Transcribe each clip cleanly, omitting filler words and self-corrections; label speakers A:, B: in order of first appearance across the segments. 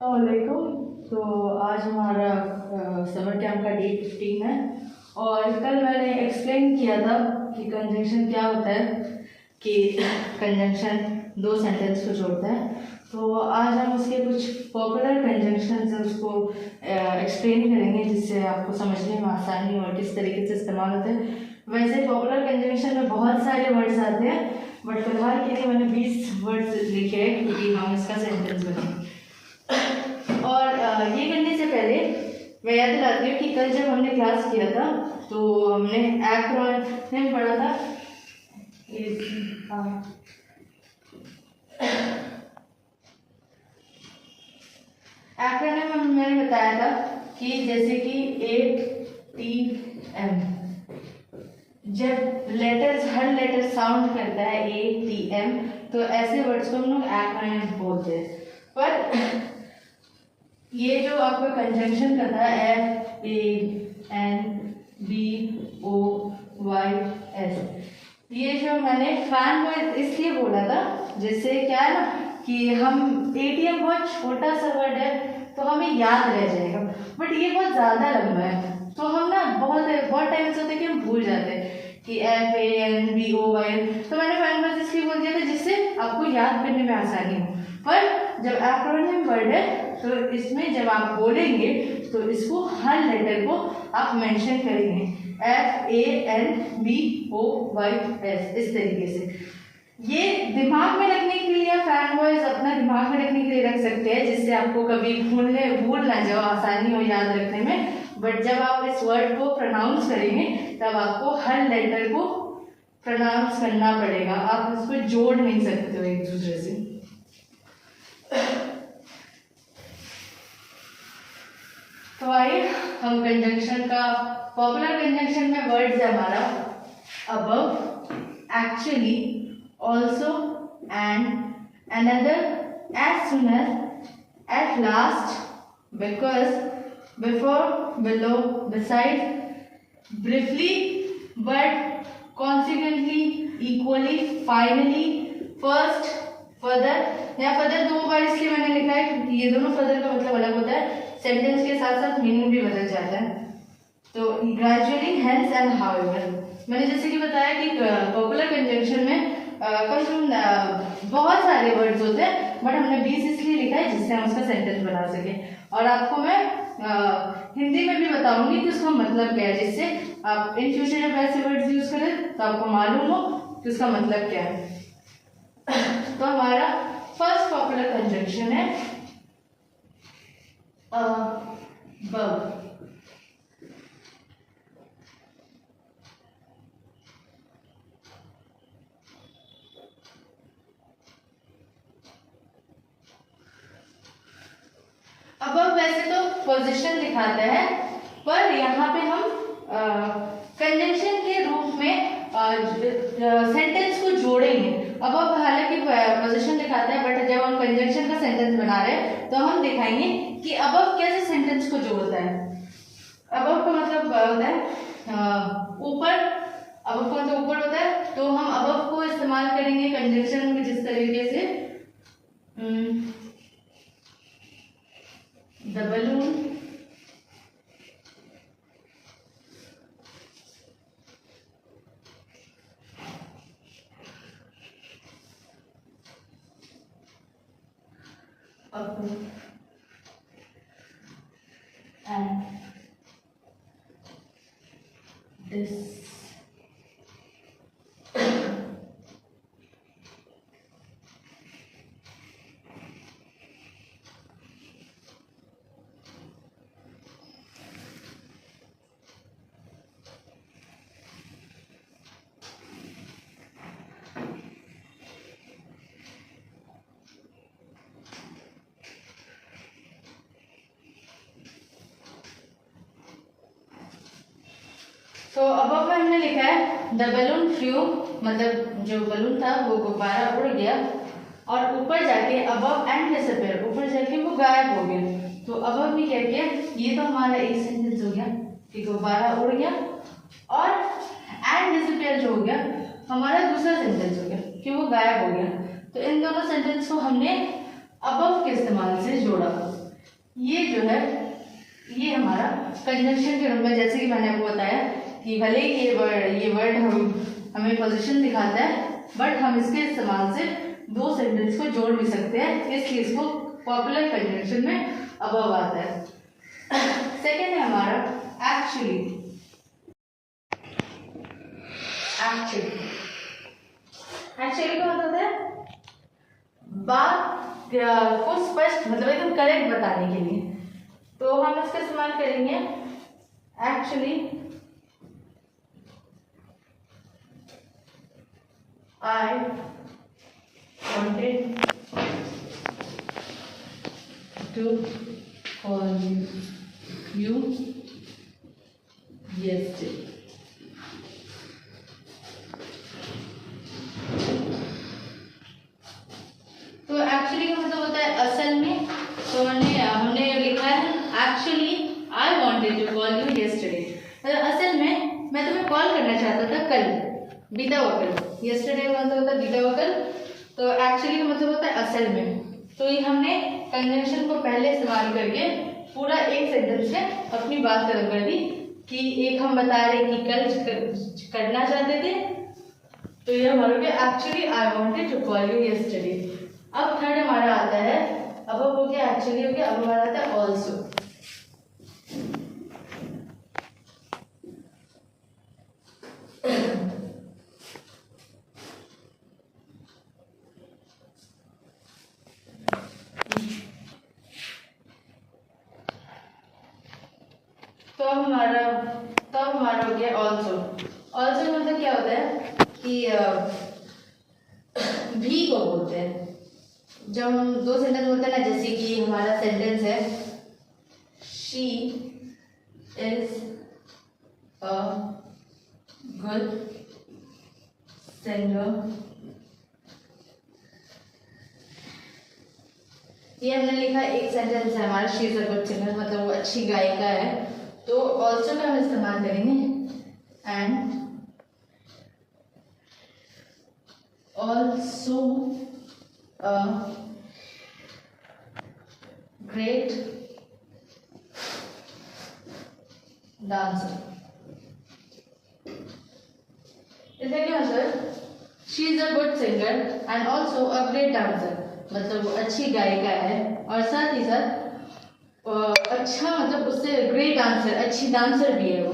A: वालेकुम। तो आज हमारा समर कैंप का डे 15 है और कल मैंने एक्सप्लेन किया था कि कंजंक्शन क्या होता है, कि कंजंक्शन दो सेंटेंस को जोड़ता है। तो आज हम उसके कुछ पॉपुलर कंजंक्शन से उसको एक्सप्लेन करेंगे, जिससे आपको समझने में आसानी और किस तरीके से इस्तेमाल होते हैं। वैसे पॉपुलर कंजंक्शन में बहुत सारे वर्ड्स आते हैं, बट फिलहाल के लिए मैंने 20 वर्ड्स लिखे हैं क्योंकि हम इसका सेंटेंस बनाएंगे। और ये करने से पहले मैं याद दिलाती हूँ कि कल जब हमने क्लास किया था तो हमने एक्रोनिम पढ़ा था। एक्रोनिम में मैंने बताया था कि जैसे कि ATM, जब लेटर्स हर लेटर साउंड करता है ATM, तो ऐसे वर्ड्स को हम लोग एक्रोनिम बोलते हैं। पर ये जो आपका कंजंक्शन करता है FANBOYS, ये जो मैंने फैन वर्ड इसलिए बोला था, जिससे क्या है ना कि हम ATM बहुत छोटा सा वर्ड है तो हमें याद रह जाएगा, बट ये बहुत ज़्यादा लंबा है तो हम ना बहुत टाइम ऐसा होता है कि हम भूल जाते हैं कि FANBOYS। तो मैंने फैन वर्ड इसलिए बोल दिया था जिससे आपको याद करने में आसानी हो। पर जब एक्रोनिम वर्ड है तो इसमें जब आप बोलेंगे तो इसको हर लेटर को आप मेंशन करेंगे, FANBOYS, इस तरीके से। ये दिमाग में रखने के लिए फैन वॉइस अपना दिमाग में रखने के लिए रख सकते हैं, जिससे आपको कभी भूल ना जाओ, आसानी हो याद रखने में। बट जब आप इस वर्ड को प्रोनाउंस करेंगे तब आपको हर लेटर को प्रोनाउंस करना पड़ेगा, आप इसको जोड़ नहीं सकते हो एक दूसरे से। तो आइए हम कंजंक्शन का पॉपुलर कंजंक्शन में वर्ड्स है हमारा above, actually, also, and, another, as soon as, at last, because, before, below, beside, briefly, but, consequently, equally, finally, first, further. यहाँ फर्दर दो बार इसलिए मैंने लिखा है क्योंकि ये दोनों फर्दर का मतलब अलग होता है, सेंटेंस के साथ साथ मीनिंग भी बदल जाता है। तो ग्रेजुअली, हेंस एंड हाउएवर। मैंने जैसे कि बताया कि पॉपुलर कंजंक्शन में कम से कम बहुत सारे वर्ड्स होते हैं, बट हमने 20 इसलिए लिखा है जिससे हम उसका सेंटेंस बना सके। और आपको मैं हिंदी में भी बताऊंगी कि उसका मतलब क्या है, जिससे आप इन फ्यूचर जब ऐसे वर्ड्स यूज करें तो आपको मालूम हो कि उसका मतलब क्या है। तो हमारा फर्स्ट पॉपुलर कंजंक्शन है above। above वैसे तो पोजीशन दिखाता है, पर यहाँ पे हम कंजंक्शन के रूप में सेंटेंस को जोड़ेंगे। above हालांकि पोजीशन दिखाता है, बट जब हम कंजंक्शन का सेंटेंस बना रहे हैं तो हम दिखाएंगे कि above कैसे सेंटेंस को जोड़ता है। above का मतलब होता है ऊपर, above का मतलब ऊपर होता है, तो हम above को इस्तेमाल करेंगे कंजंक्शन में जिस तरीके से the balloon up and this तो अब हमने लिखा है द बलून फ्लू, मतलब जो बलून था वो गुब्बारा उड़ गया और ऊपर जाके अबव एंड डिसअपीयर, ऊपर जाके वो गायब हो गया। तो अबव भी क्या किया, ये तो हमारा एक सेंटेंस हो गया कि गुब्बारा उड़ गया, और एंड डिसअपीयर जो हो गया हमारा दूसरा सेंटेंस हो गया कि वो गायब हो गया। तो इन दोनों सेंटेंस को हमने अबव के इस्तेमाल से जोड़ा। ये जो है ये हमारा कंजंक्शन के रूप में, जैसे कि मैंने आपको बताया कि भले ही ये वर्ड हमें पोजीशन दिखाता है, बट हम इसके इस्तेमाल से दो सेंटेंस को जोड़ भी सकते हैं, इसलिए इसको पॉपुलर कंजंक्शन में अबव आता है। सेकेंड है हमारा एक्चुअली। एक्चुअली क्या होता है? बात को स्पष्ट मतलब एकदम करेक्ट बताने के लिए, तो हम इसका इस्तेमाल करेंगे actually I wanted to call you yesterday. तो एक्चुअली का मतलब होता है असल में, तो हमने लिखा है actually I wanted to call you yesterday, असल में मैं तुम्हें कॉल करना चाहता था कल, बीता हुआ कल। येस्टरडे का मतलब होता है बीता हुआ कल, तो एक्चुअली का मतलब होता है असल में। तो ये हमने कंजंक्शन को पहले इस्तेमाल करके पूरा एक सेंटेंस में अपनी बात खत्म कर दी कि एक हम बता रहे कि कल करना चाहते थे, तो ये हमारा क्या actually I wanted to call you yesterday. अब थर्ड हमारा आता है, अब हो गया एक्चुअली हो गया, अब हमारा आता है ऑल्सो। तो हमारा हो गया ऑल्सो। ऑल्सो मतलब क्या होता है कि भी को बोलते हैं जब हम दो सेंटेंस बोलते हैं ना, जैसे कि हमारा सेंटेंस है she is a good singer. ये हमने लिखा एक सेंटेंस है हमारा she is a good singer, मतलब वो अच्छी गायिका है, तो ऑल्सो का हम इस्तेमाल करेंगे and also a great dancer. इसका क्या मतलब she is a good singer and also a great dancer, मतलब वो अच्छी गायिका है और साथ ही साथ अच्छा मतलब उससे ग्रेट डांसर, अच्छी डांसर भी है वो।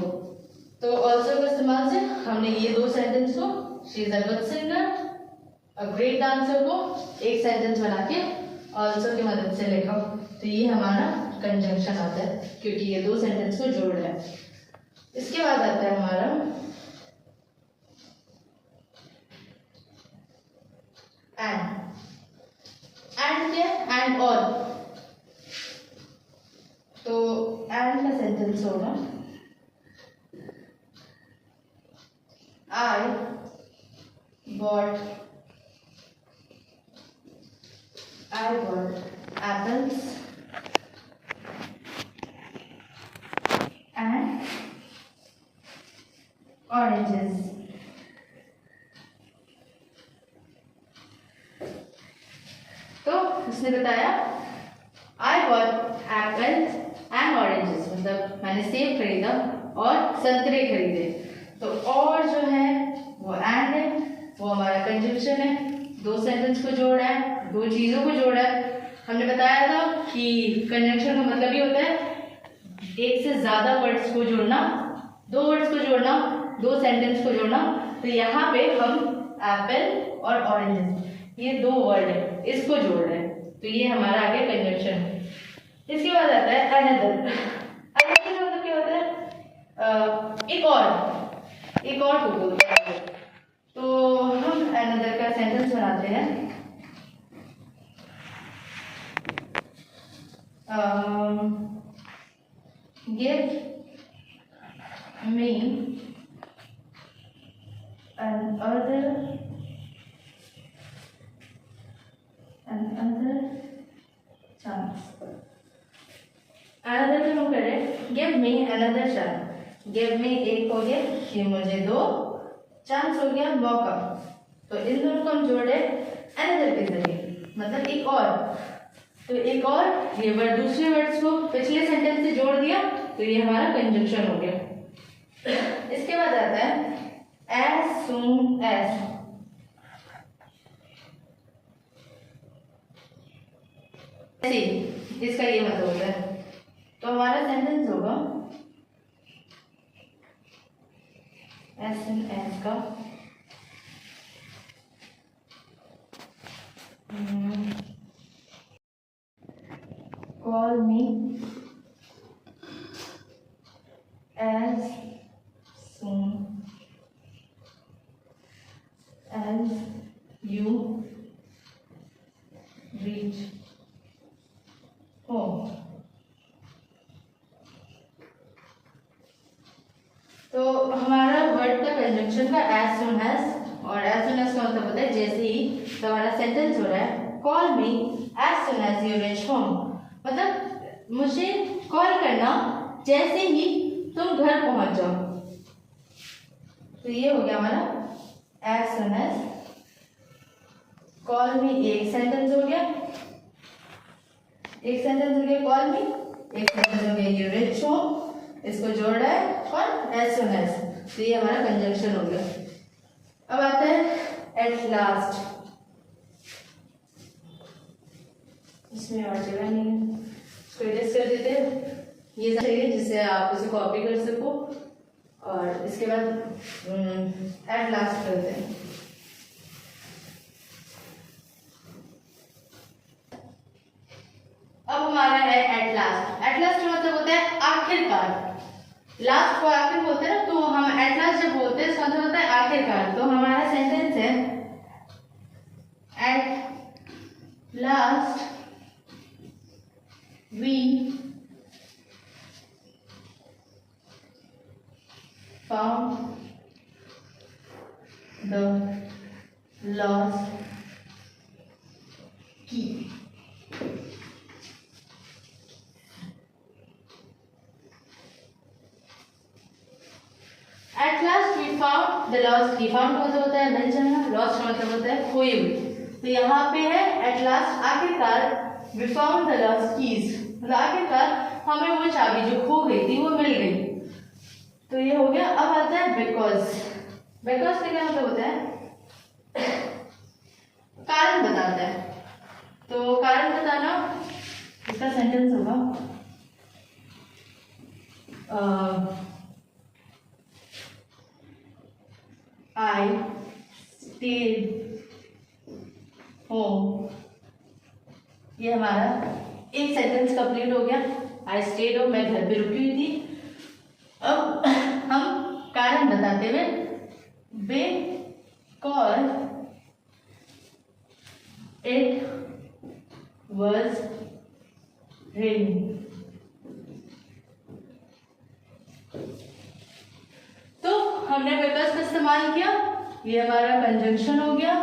A: तो ऑल्सो के इस्तेमाल से हमने ये दो सेंटेंस को she is a good singer और ग्रेट डांसर को एक सेंटेंस बना के ऑल्सो की मदद से लिखा, तो ये हमारा कंजंक्शन आता है क्योंकि ये दो सेंटेंस को जोड़ रहा है। इसके बाद आता है हमारा एंड। एंड क्या है? एंड और। तो एंड का सेंटेंस होगा I bought apples and oranges. तो उसने बताया I bought apples and oranges, मतलब मैंने सेब खरीदा और संतरे खरीदे। तो और जो है वो एंड है, वो हमारा कंजंक्शन है, दो सेंटेंस को जोड़ा है, दो चीज़ों को जोड़ा है। हमने बताया था कि कंजंक्शन का मतलब ये होता है एक से ज़्यादा वर्ड्स को जोड़ना, दो वर्ड्स को जोड़ना, दो सेंटेंस को जोड़ना। तो यहाँ पे हम एप्पल और ऑरेंजेस ये दो वर्ड है, इसको जोड़ रहे हैं, तो ये हमारा आगे कंजंक्शन है। इसके बाद आता है अनदर। अनदर का मतलब क्या होता है? एक और को बोलते हैं। तो हम अनदर का सेंटेंस बनाते हैं give me another chance। Another का हम करें give me another chance. Give me एक हो गया कि मुझे दो, चांस हो गया मौका, तो इन दोनों को हम जोड़े अनदर के जरिए, मतलब एक और। तो एक और ये वर्ड दूसरे वर्ड्स को पिछले सेंटेंस से जोड़ दिया, तो ये हमारा कंजंक्शन हो गया। इसके बाद आता है as soon as। इसका ये मतलब होता है, तो हमारा सेंटेंस होगा as soon as का call me as soon as you reach home। तो हमारा वर्ड का कंजंक्शन का as soon as, और as soon as का मतलब होता है जैसे ही। तो हमारा सेंटेंस हो रहा है call me as soon as you reach home, मतलब मुझे कॉल करना जैसे ही तुम घर पहुंच जाओ। तो ये हो गया हमारा as soon as। कॉल मी एक सेंटेंस हो गया, एक सेंटेंस हो गया कॉल मी, एक सेंटेंस हो गया यू रीच होम, इसको जोड़ रहा है और as soon as। तो ये हमारा कंजंक्शन हो गया। अब आता है एट लास्ट। इसमें और जगह नहीं है, इसको एडजस्ट कर देते हैं। ये चाहिए जिससे आप उसे कॉपी कर सको, और इसके बाद एट लास्ट करते हैं। अब हमारा है एट लास्ट। एट लास्ट का मतलब होता है आखिरकार। लास्ट को आखिर बोलते हैं ना, तो हम एट लास्ट जब बोलते हैं इसका मतलब होता है आखिरकार। तो हमारा सेंटेंस है at last we found the lost key। At last we found the lost key। found का मतलब होता है मिल जाना, lost का मतलब होता है खोई हुई। तो यहाँ पे है at last, आखिरकार we found the lost keys, मतलब आखिरकार हमें वो चाबी जो खो गई थी वो मिल गई। तो ये हो गया। अब आता है बिकॉज। बिकॉज का क्या मतलब होता है कारण बताता है। तो कारण बताना, इसका सेंटेंस होगा I stayed home। ये हमारा एक सेंटेंस कंप्लीट हो गया। I stayed home, मैं घर पे रुकी हुई थी। अब हम कारण बताते हुए because it was raining। तो हमने बिकॉज का इस्तेमाल किया, ये हमारा कंजंक्शन हो गया।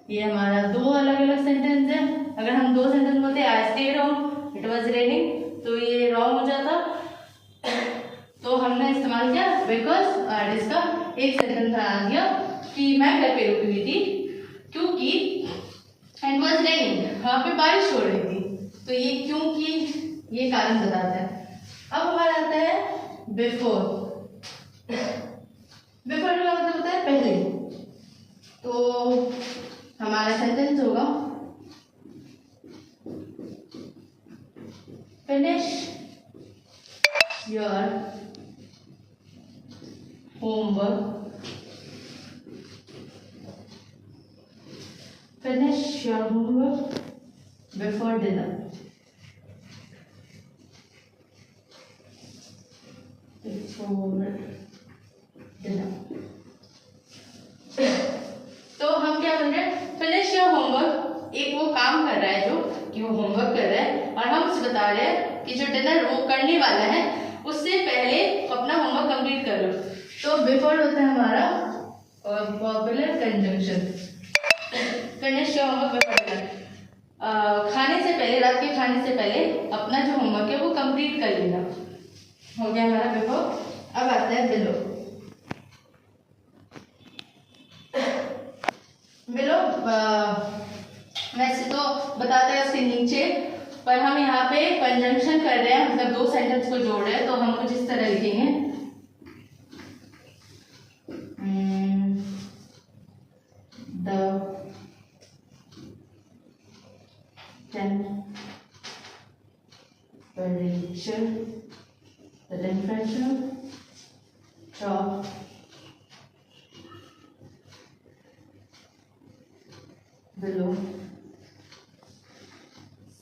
A: ये हमारा दो अलग अलग सेंटेंस है। अगर हम दो सेंटेंस बोलते I stayed home it was raining, तो ये रॉन्ग हो जाता। तो हमने इस्तेमाल किया बिकॉज, और इसका एक सेंटेंस बना दिया कि मैं घर पे रुकी हुई थी क्योंकि इट वाज रेनिंग, वहाँ पे बारिश हो रही थी। तो ये क्योंकि ये कारण बताता है। अब हमारा आता है बिफोर। बिफोर का मतलब होता है पहले। तो हमारा सेंटेंस होगा finish your homework. Finish your homework before dinner. तो हम क्या बोल रहे हैं, फिनिश योर होमवर्क। एक वो काम कर रहा है जो कि वो होमवर्क कर रहा है, और हम उसे बता रहे हैं कि जो डिनर वो करने वाला है उससे पहले अपना होमवर्क कंप्लीट कर लो। तो बिफोर होता है हमारा popular conjunction. Finish your homework before dinner, खाने से पहले, रात के खाने से पहले अपना जो होमवर्क है वो कंप्लीट कर लेना। हो गया हमारा बिफोर। अब आता है बिलो। बिलो वैसे तो बताते हैं उसके नीचे, पर हम यहाँ पे कंजंक्शन कर रहे हैं, मतलब दो सेंटेंस को जोड़ रहे हैं, तो हम कुछ इस तरह लिखेंगे द temperature drop below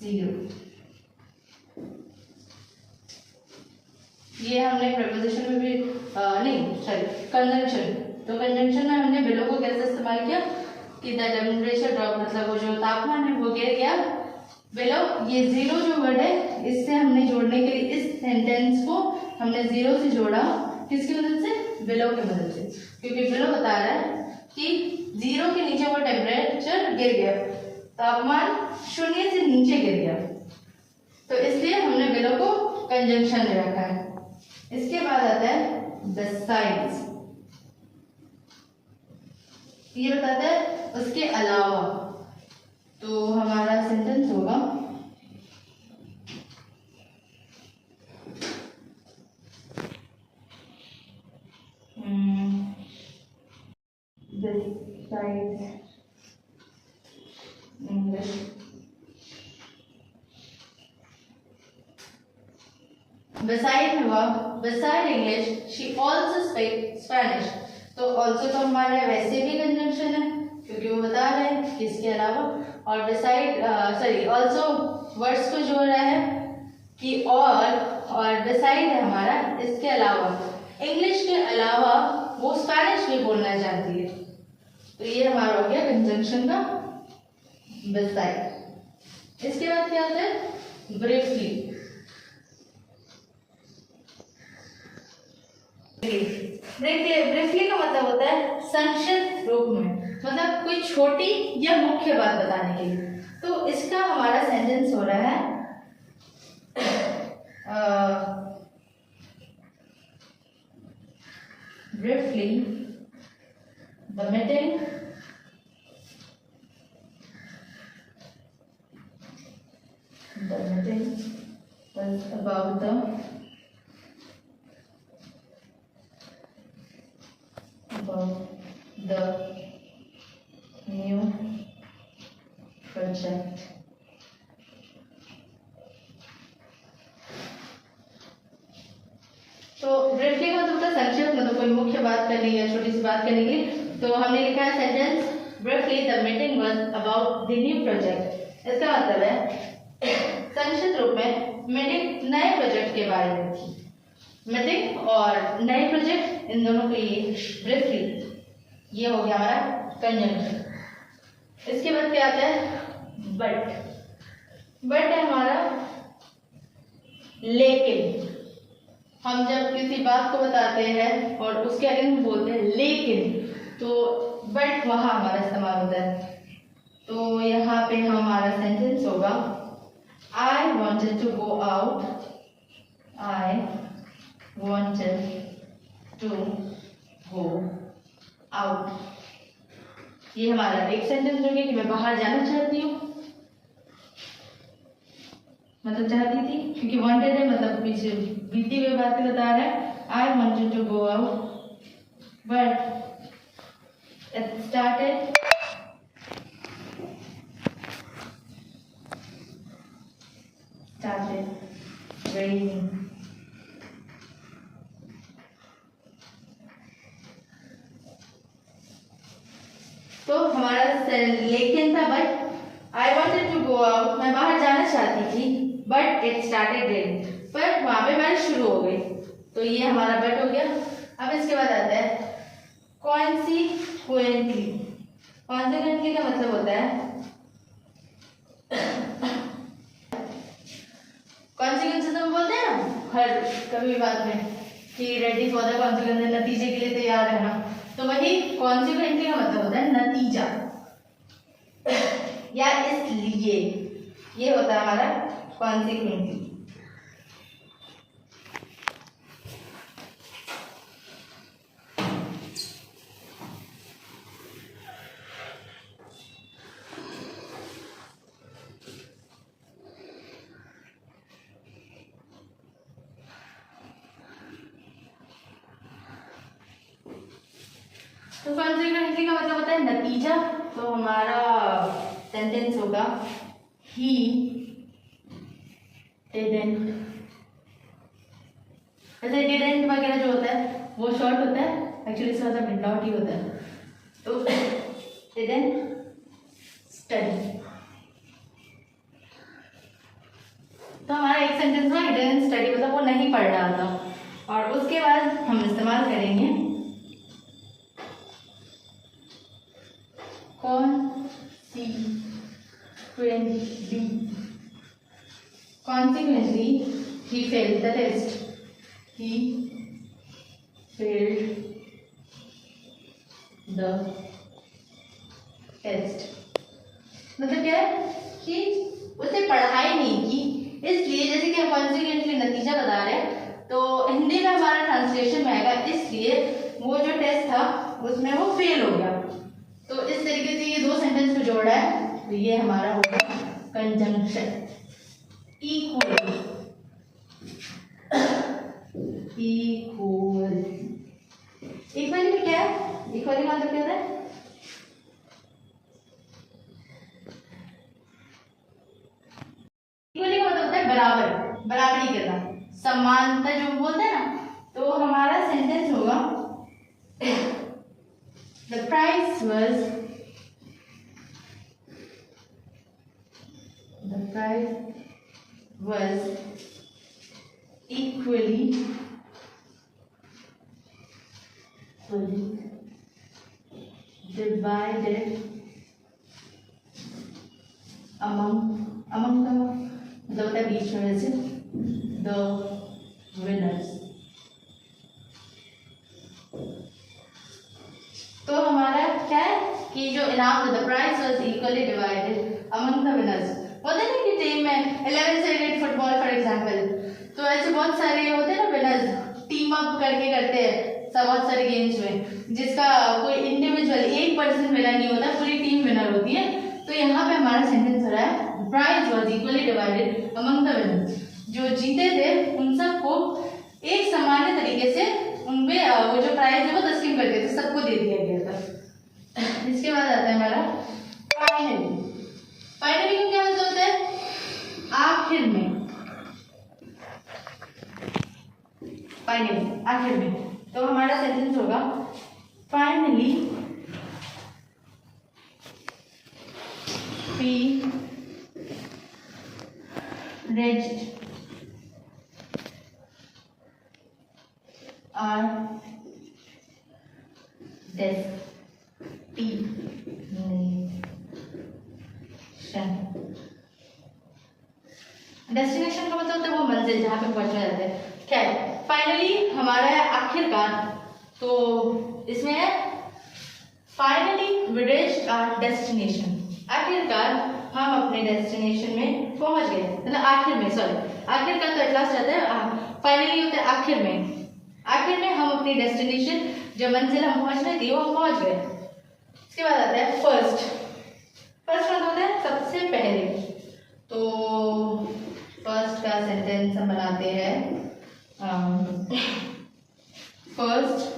A: 0। ये हमने प्रपोजिशन में भी नहीं सॉरी कंजंक्शन, तो कंजंक्शन में हमने बिलो को कैसे इस्तेमाल किया कि द टेम्परेचर ड्रॉप, मतलब वो जो तापमान है वो गिर गया बिलो। ये 0 जो वर्ड है इससे हमने जोड़ने के लिए इस सेंटेंस को हमने 0 से जोड़ा, किसकी मदद से, बिलो की मदद से, क्योंकि बिलो बता रहा है कि 0 के नीचे वो टेम्परेचर गिर गया, तापमान 0 से नीचे गिर गया, तो इसलिए हमने बिलो को कंजंक्शन में रखा है। इसके बाद आता है बिसाइड्स, ये बताता है उसके अलावा, तो हमारा सेंटेंस होगा besides English beside हुआ, beside English she also speaks Spanish, तो also तो हमारा वैसे भी कंजंक्शन है क्योंकि वो बता रहे हैं कि इसके अलावा, और beside सॉरी also वर्ड्स को जोड़ रहा है कि और beside है हमारा इसके अलावा, इंग्लिश के अलावा वो स्पेनिश भी बोलना चाहती है, तो ये हमारा हो गया कंजंक्शन का beside। इसके बाद क्या आता है ब्रीफली, ब्रीफली का मतलब होता है संक्षिप्त रूप में, मतलब कोई छोटी या मुख्य बात बताने के लिए, तो इसका हमारा सेंटेंस हो रहा है briefly the meeting was about the new project। तो ब्रीफली का मतलब संक्षिप्त, मतलब कोई मुख्य बात करने या छोटी सी बात करने के लिए, तो हमने लिखा है sentence briefly the meeting was about the new project. इसका मतलब है संक्षिप्त रूप में मीटिंग नए प्रोजेक्ट के बारे में थी, मीटिंग और नए प्रोजेक्ट इन दोनों के लिए ब्रीफली, ये हो गया हमारा कंजंक्शन। इसके बाद क्या आता है बट है हमारा लेकिन, हम जब किसी बात को बताते हैं और उसके आगे हम बोलते हैं लेकिन, तो बट वहां हमारा इस्तेमाल होता है, तो यहाँ पे हमारा सेंटेंस होगा I wanted to go out, I wanted to go out, ये हमारा एक सेंटेंस हो गया कि मैं बाहर जाना चाहती हूँ, मतलब चाहती थी, क्योंकि वांटेड है मतलब पीछे बीती हुई बात बता रहा है। I wanted to go out but it started raining. तो हमारा लेकिन था but I wanted to go out, मैं बाहर जाना चाहती थी, बट इट स्टार्टेड रेनिंग, पर वहां पे बारिश शुरू हो गई, तो ये हमारा बट हो गया। अब इसके बाद आता है कॉन्सिक्वेंटली। कॉन्सिक्वेंटली का मतलब होता है कॉन्सिक्वेंसेस हम बोलते हैं ना हर कभी बात में कि रेडी फॉर द कॉन्सिक्वेंस, नतीजे के लिए तैयार रहना, तो वही कॉन्सिक्वेंटली का मतलब होता है नतीजा या इसलिए, ये होता है हमारा कॉन्सिक्वेंटली। तो कॉन्सिक्वेंटली का मतलब होता है नतीजा। तो हमारा सेंटेंस होगा ही डिडंट। वैसे डिडंट वगैरह जो होता है वो शॉर्ट होता है, एक्चुअली इसका मतलब डिड नॉट ही होता है। तो डिडंट स्टडी। तो हमारा एक सेंटेंस में डिडंट स्टडी मतलब वो नहीं पढ़ रहा था। और उसके बाद हम इस्तेमाल करेंगे consequently he failed the test. He failed the test मतलब क्या है कि उसे पढ़ाई नहीं की, इसलिए जैसे कि हम कॉन्सिक्वेंटली नतीजा बता रहे हैं तो हिंदी में हमारा ट्रांसलेशन में आएगा, इसलिए वो जो टेस्ट था उसमें वो फेल हो गया। तो इस तरीके से ये दो सेंटेंस को जोड़ा है, तो ये हमारा होगा कंजंक्शन। इक्वल इक्वली में क्या है, इक्वली का मतलब क्या होता है, इक्वली का मतलब होता है बराबर, बराबरी करना, समानता जो बोलते हैं ना। तो हमारा सेंटेंस होगा the price was equally divided among the मतलब होता है बीच में वैसे the winners। तो हमारा क्या है कि जो इनाम the price was equally divided among the winners. होता है ना कि टीम में 11 से 8 फुटबॉल फॉर एग्जांपल, तो ऐसे बहुत सारे होते हैं ना विनर्स, टीम अप करके करते हैं सब बहुत सारे गेम्स में, जिसका कोई इंडिविजुअल एक पर्सन विनर नहीं होता, पूरी टीम विनर होती है। तो यहाँ पे हमारा सेंटेंस हो रहा है prize was equally divided among the winners. जो जीते थे उन सबको एक सामान्य तरीके से उनपे वो जो प्राइज है वो तस्लीम कर दिए थे, सबको दे दिया गया था। इसके बाद आता है हमारा फाइनली। फाइनली को क्या मतलब होता है, आखिर में, फाइनली आखिर में। तो हमारा सेंटेंस होगा finally we reached our destination का मतलब होता है वो मंजिल जहाँ पे पहुंचना जाते हैं। क्या है फाइनली हमारा है आखिरकार, तो इसमें है finally we reached our destination. आखिरकार हम अपने डेस्टिनेशन में पहुंच गए, मतलब आखिर में, सॉरी आखिरकार तो एट लास्ट आता है, फाइनली होता है आखिर में। आखिर में हम अपनी डेस्टिनेशन जो मंजिल हम पहुंचने थी वो हम पहुंच गए। इसके बाद आता है फर्स्ट। फर्स्ट मतलब होता है सबसे पहले। तो फर्स्ट का सेंटेंस हम बनाते हैं first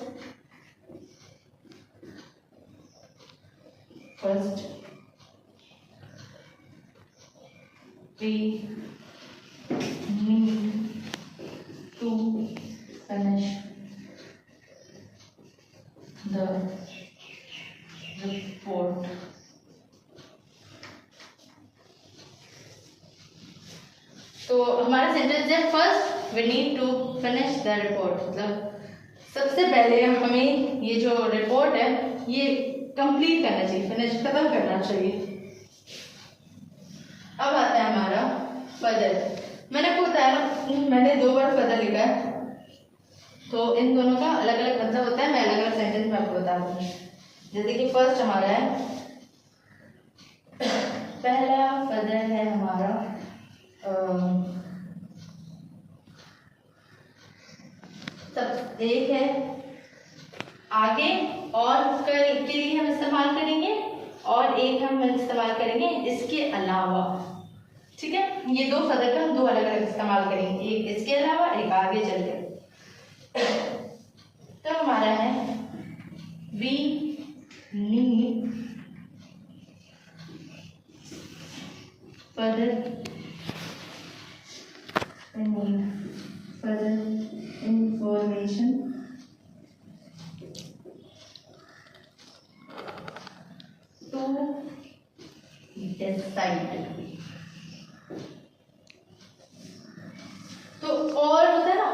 A: we need to finish the report. तो हमारा सेंटेंस है first we need to finish the report, मतलब सबसे पहले हमें ये जो रिपोर्ट है ये कंप्लीट करना चाहिए, फिनिश खत्म करना चाहिए। अब आता है हमारा फर्दर। मैंने आपको बताया मैंने 2 बार फर्दर लिखा है, तो इन दोनों का अलग अलग मतलब होता है, मैं अलग अलग सेंटेंस में आपको बता दूंगी। जैसे कि फर्स्ट हमारा है, पहला फर्दर है हमारा सब एक है आगे और कल के लिए हम इस्तेमाल करेंगे, और एक हम इस्तेमाल करेंगे इसके अलावा। ठीक है, ये 2 फर्दर का हम 2 अलग अलग इस्तेमाल करेंगे, एक इसके अलावा एक आगे चल कर। तो हमारा है we further information to decide. तो और होता है ना,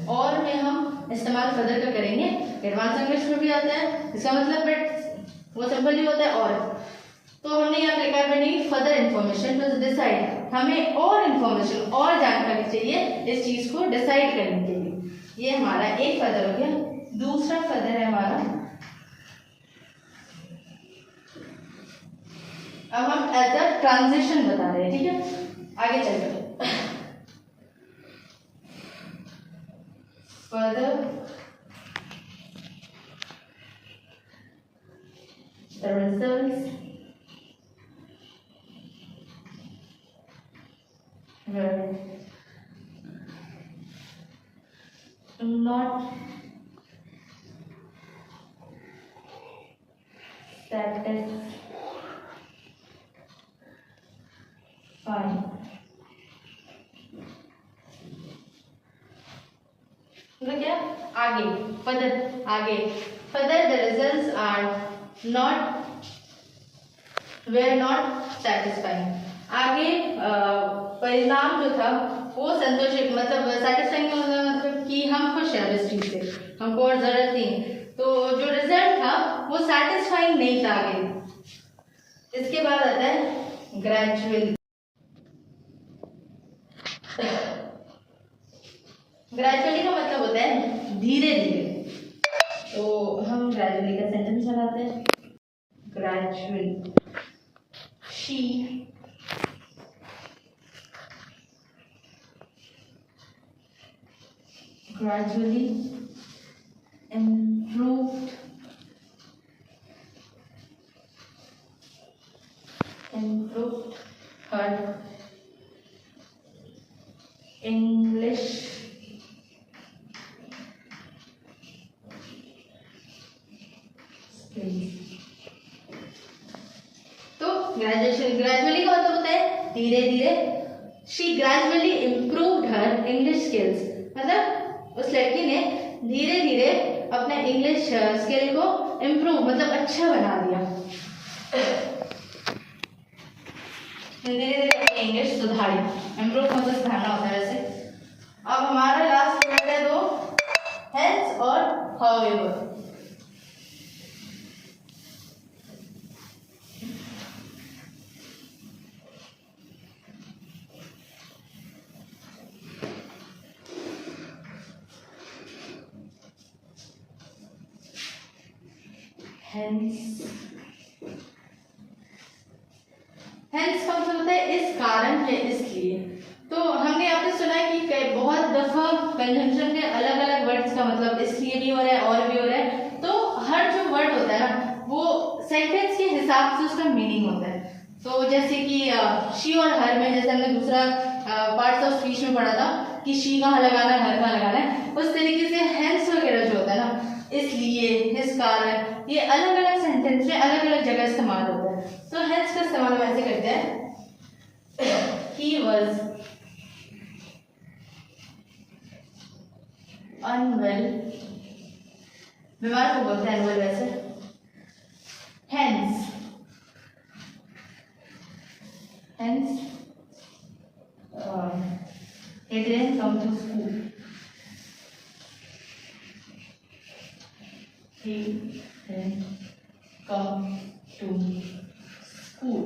A: और में हम इस्तेमाल फर्दर का करेंगे। एडवांस इंग्लिश में भी आता है, इसका मतलब बट वो सिंपल ही होता है और। तो हमने यहाँ पे लिखा है फर्दर इन्फॉर्मेशन टू डिसाइड, हमें और इन्फॉर्मेशन और जानकारी चाहिए इस चीज को डिसाइड करने के लिए। ये हमारा एक फर्दर हो गया। दूसरा फर्दर है हमारा, अब हम एज अ ट्रांजिशन बता रहे हैं, ठीक है। आगे चलते further the results were not satisfying। क्या आगे further the results are were not satisfying। आगे परिणाम जो था वो संतोषजनक, मतलब सेटिस्फाइंग मतलब कि हम खुश हैं इस चीज से, हमको और जरूरत नहीं। तो जो रिजल्ट था वो सेटिस्फाइंग नहीं था आगे। इसके बाद आता है ग्रेजुअली। ग्रेजुअली का मतलब होता है धीरे धीरे। तो हम ग्रेजुअली का सेंटेंस बनाते हैं। Gradually she gradually improved her English skills। तो ग्रेजुअली का मतलब होता है धीरे धीरे। She gradually improved her English skills, मतलब उस लड़की ने धीरे धीरे अपने इंग्लिश स्किल को इम्प्रूव मतलब अच्छा बना दिया। धीरे धीरे इंग्लिश सुधारी, इम्प्रूव मतलब सुधारना होता है वैसे। अब हमारा लास्ट वर्ड है दो, हेंस और हाउएवर। हेंस का मतलब होता है इस कारण या इसलिए। तो हमने यहाँ पे सुना है कि बहुत दफा कंजंक्शन के अलग अलग वर्ड्स का मतलब इसलिए भी हो रहा है और भी हो रहा है। तो हर जो वर्ड होता है ना वो सेंटेंस के हिसाब से उसका मीनिंग होता है। तो जैसे कि शी और हर में, जैसे हमने दूसरा पार्ट्स ऑफ स्पीच में पढ़ा था कि शी कहाँ लगाना है, हर कहाँ लगाना है, उस तरीके से हेंस वगैरह जो होता है ना, इसलिए, इस कारण, ये अलग अलग सेंटेंस में अलग अलग जगह इस्तेमाल होता है। तो हेंस का इस्तेमाल हम ऐसे करते हैं, ही वाज अनवेल, बीमार को बोलते हैं अनवेल वैसे। Hence he didn't come to school। He didn't come to school।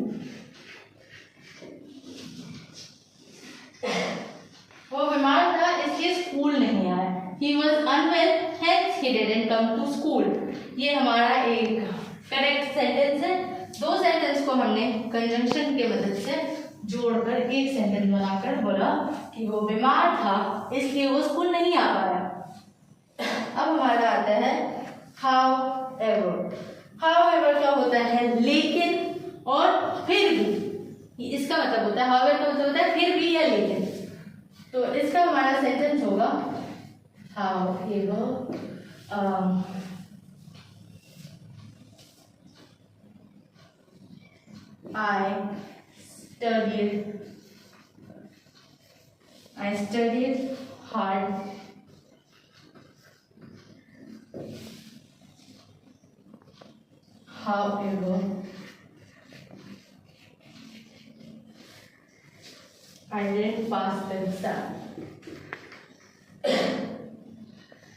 A: वो बीमार था इसलिए स्कूल नहीं आया। He was unwell, hence he didn't come to school। ये हमारा एक करेक्ट सेंटेंस है। दो सेंटेंस को हमने कंजंक्शन के मदद से जोड़कर एक सेंटेंस बनाकर बोला कि वो बीमार था इसलिए वो स्कूल नहीं आ पाया। अब हमारा आता है however। however क्या होता है, लेकिन और फिर भी। इसका मतलब होता है however का मतलब होता है फिर भी या लेकिन। तो इसका हमारा सेंटेंस होगा however I studied. I studied hard. However, I didn't pass the exam.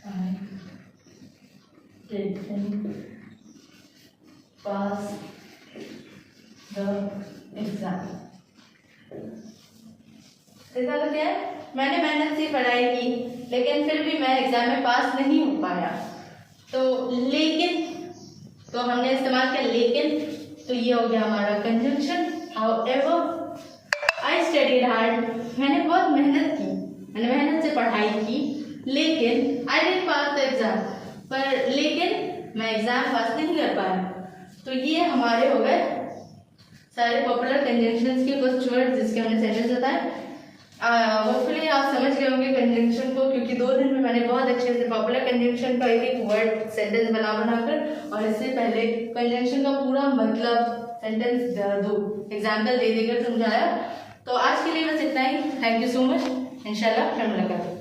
A: I didn't pass the exam. ऐसा तो क्या है, मैंने मेहनत से पढ़ाई की लेकिन फिर भी मैं एग्जाम में पास नहीं हो पाया। तो लेकिन, तो हमने इस्तेमाल किया लेकिन, तो ये हो गया हमारा conjunction. However, I studied hard. मैंने बहुत मेहनत की, मैंने मेहनत से पढ़ाई की, लेकिन I didn't pass the exam, पर लेकिन मैं एग्जाम पास नहीं कर पाया। तो ये हमारे हो गए सारे पॉपुलर कंजंक्शंस के कुछ वर्ड जिसके हमने सेंटेंस बताए। होपफुली आप समझ गए होंगे कंजंक्शन को, क्योंकि 2 दिन में मैंने बहुत अच्छे से पॉपुलर कंजंक्शन का एक वर्ड सेंटेंस बनाकर और इससे पहले कंजंक्शन का पूरा मतलब सेंटेंस 2 एग्जाम्पल दे देकर समझाया। तो आज के लिए बस इतना ही। Thank you so much. इंशाल्लाह फिर मुलाकात।